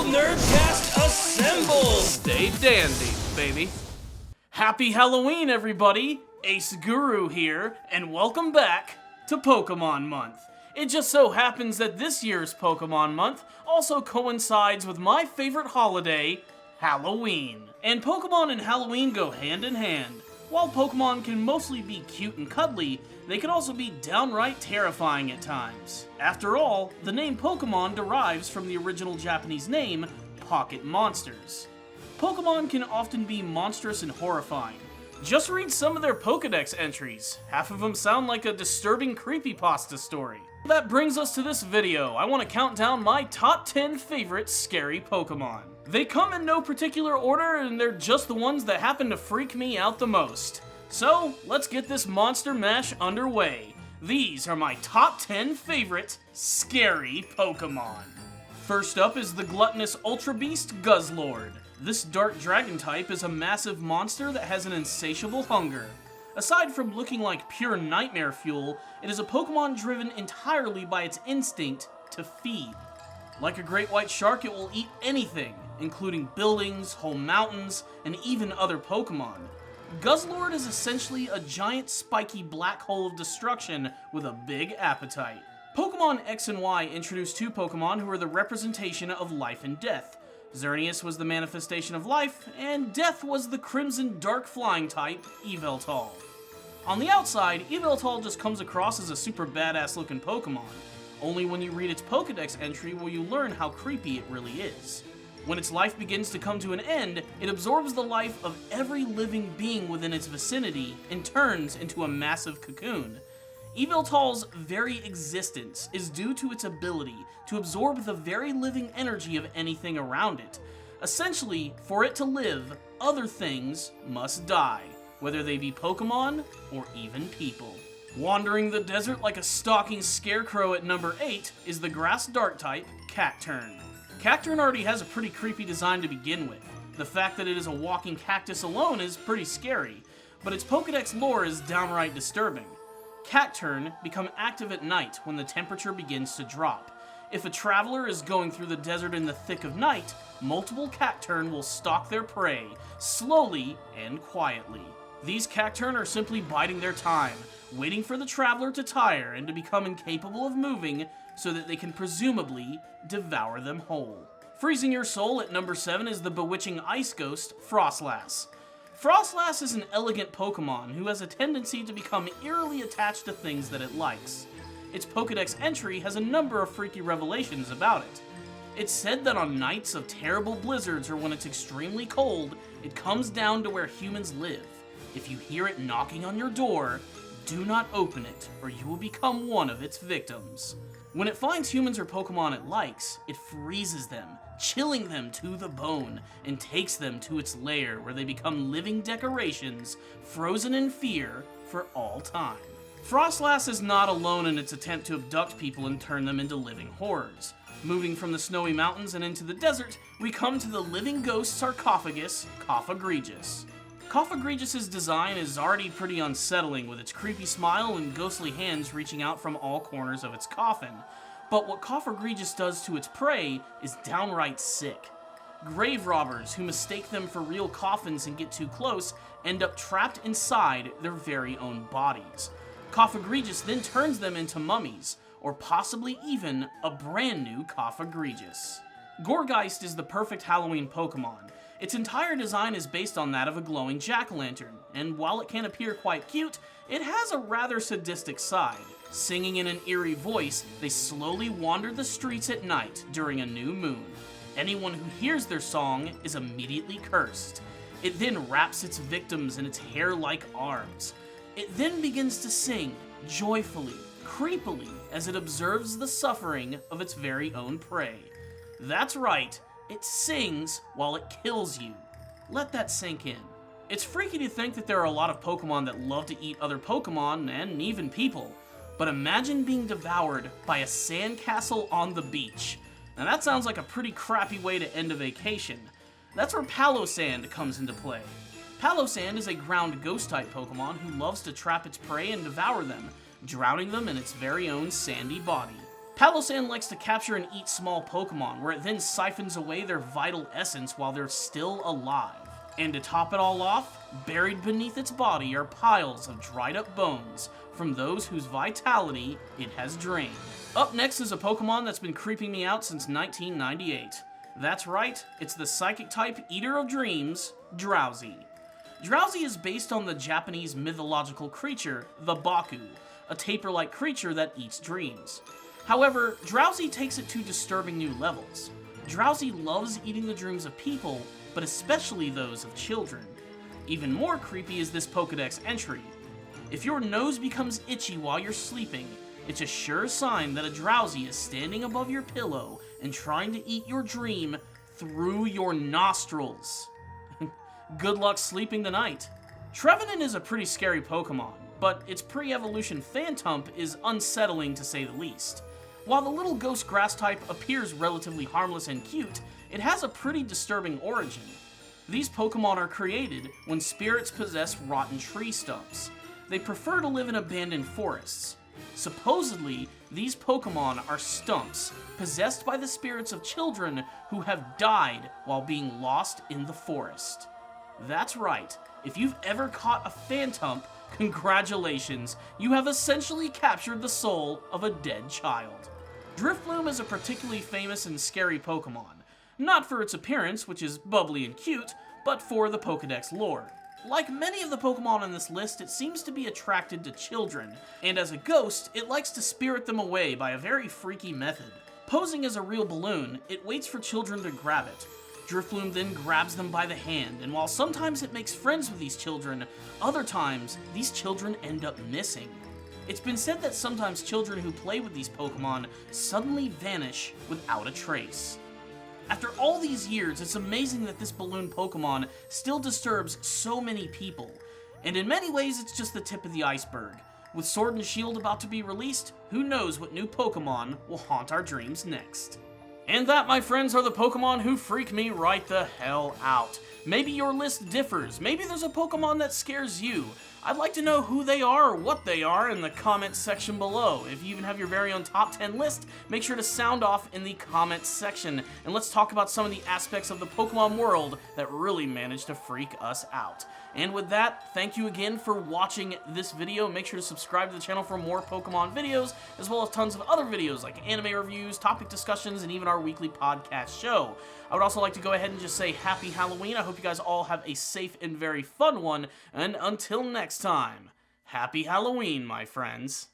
Nerdcast assemble! Stay dandy, baby. Happy Halloween, everybody! Ace Guru here, and welcome back to Pokemon Month. It just so happens that this year's Pokemon Month also coincides with my favorite holiday, Halloween. And Pokemon and Halloween go hand in hand. While Pokemon can mostly be cute and cuddly, they can also be downright terrifying at times. After all, the name Pokemon derives from the original Japanese name, Pocket Monsters. Pokemon can often be monstrous and horrifying. Just read some of their Pokedex entries. Half of them sound like a disturbing creepypasta story. That brings us to this video. I want to count down my top 10 favorite scary Pokemon. They come in no particular order, and they're just the ones that happen to freak me out the most. So, let's get this monster mash underway. These are my top 10 favorite scary Pokemon. First up is the gluttonous Ultra Beast Gus Lord. This dark dragon type is a massive monster that has an insatiable hunger. Aside from looking like pure nightmare fuel, it is a Pokemon driven entirely by its instinct to feed. Like a great white shark, it will eat anything, including buildings, whole mountains, and even other Pokemon. Gus Lord is essentially a giant spiky black hole of destruction with a big appetite. Pokemon X and Y introduced two Pokemon who are the representation of life and death. Xerneas was the manifestation of life, and Death was the Crimson Dark Flying type, Yveltal. On the outside, Yveltal just comes across as a super badass looking Pokemon. Only when you read its Pokedex entry will you learn how creepy it really is. When its life begins to come to an end, it absorbs the life of every living being within its vicinity and turns into a massive cocoon. Yveltal's very existence is due to its ability to absorb the very living energy of anything around it. Essentially, for it to live, other things must die, whether they be Pokemon or even people. Wandering the desert like a stalking scarecrow at number 8 is the grass dark type, Catrin. Catrin already has a pretty creepy design to begin with. The fact that it is a walking cactus alone is pretty scary, but its Pokedex lore is downright disturbing. Catrin become active at night when the temperature begins to drop. If a traveler is going through the desert in the thick of night, multiple Catrin will stalk their prey, slowly and quietly. These Catrin are simply biding their time, waiting for the traveler to tire and to become incapable of moving so that they can presumably devour them whole. Freezing your soul at number 7 is the bewitching ice ghost, Frostlass. Frostlass is an elegant Pokemon who has a tendency to become eerily attached to things that it likes. Its Pokedex entry has a number of freaky revelations about it. It's said that on nights of terrible blizzards or when it's extremely cold, it comes down to where humans live. If you hear it knocking on your door, do not open it or you will become one of its victims. When it finds humans or Pokemon it likes, it freezes them, chilling them to the bone, and takes them to its lair where they become living decorations, frozen in fear for all time. Frostlass is not alone in its attempt to abduct people and turn them into living horrors. Moving from the snowy mountains and into the desert, we come to the living ghost sarcophagus, Coffagregus. Coffagregus' design is already pretty unsettling with its creepy smile and ghostly hands reaching out from all corners of its coffin. But what Coffagregus does to its prey is downright sick. Grave robbers who mistake them for real coffins and get too close end up trapped inside their very own bodies. Coffagregus then turns them into mummies, or possibly even a brand new Coffagregus. Gourgeist is the perfect Halloween Pokemon. Its entire design is based on that of a glowing jack-o'-lantern, and while it can appear quite cute, it has a rather sadistic side. Singing in an eerie voice, they slowly wander the streets at night during a new moon. Anyone who hears their song is immediately cursed. It then wraps its victims in its hair-like arms. It then begins to sing, joyfully, creepily, as it observes the suffering of its very own prey. That's right, it sings while it kills you. Let that sink in. It's freaky to think that there are a lot of Pokemon that love to eat other Pokemon, and even people. But imagine being devoured by a sandcastle on the beach. Now that sounds like a pretty crappy way to end a vacation. That's where Palossand comes into play. Palossand is a ground ghost-type Pokemon who loves to trap its prey and devour them, drowning them in its very own sandy body. Palossand likes to capture and eat small Pokemon, where it then siphons away their vital essence while they're still alive. And to top it all off, buried beneath its body are piles of dried up bones from those whose vitality it has drained. Up next is a Pokemon that's been creeping me out since 1998. That's right, it's the Psychic-type Eater of Dreams, Drowsy. Drowsy is based on the Japanese mythological creature, the Baku, a tapir-like creature that eats dreams. However, Drowsy takes it to disturbing new levels. Drowsy loves eating the dreams of people, but especially those of children. Even more creepy is this Pokedex entry. If your nose becomes itchy while you're sleeping, it's a sure sign that a Drowsy is standing above your pillow and trying to eat your dream through your nostrils. Good luck sleeping tonight. Trevenant is a pretty scary Pokemon, but its pre-evolution Phantump is unsettling to say the least. While the little ghost grass type appears relatively harmless and cute, it has a pretty disturbing origin. These Pokemon are created when spirits possess rotten tree stumps. They prefer to live in abandoned forests. Supposedly, these Pokemon are stumps possessed by the spirits of children who have died while being lost in the forest. That's right, if you've ever caught a Phantump, congratulations, you have essentially captured the soul of a dead child. Drifloon is a particularly famous and scary Pokemon, not for its appearance, which is bubbly and cute, but for the Pokedex lore. Like many of the Pokemon on this list, it seems to be attracted to children, and as a ghost, it likes to spirit them away by a very freaky method. Posing as a real balloon, it waits for children to grab it. Drifloon then grabs them by the hand, and while sometimes it makes friends with these children, other times, these children end up missing. It's been said that sometimes children who play with these Pokemon suddenly vanish without a trace. After all these years, it's amazing that this balloon Pokemon still disturbs so many people, and in many ways it's just the tip of the iceberg. With Sword and Shield about to be released, who knows what new Pokemon will haunt our dreams next. And that, my friends, are the Pokemon who freak me right the hell out. Maybe your list differs. Maybe there's a Pokemon that scares you. I'd like to know who they are or what they are in the comments section below. If you even have your very own top 10 list, make sure to sound off in the comments section. And let's talk about some of the aspects of the Pokemon world that really managed to freak us out. And with that, thank you again for watching this video. Make sure to subscribe to the channel for more Pokemon videos, as well as tons of other videos like anime reviews, topic discussions, and even our weekly podcast show. I would also like to go ahead and just say Happy Halloween. I hope you guys all have a safe and very fun one. And until next time, Happy Halloween, my friends.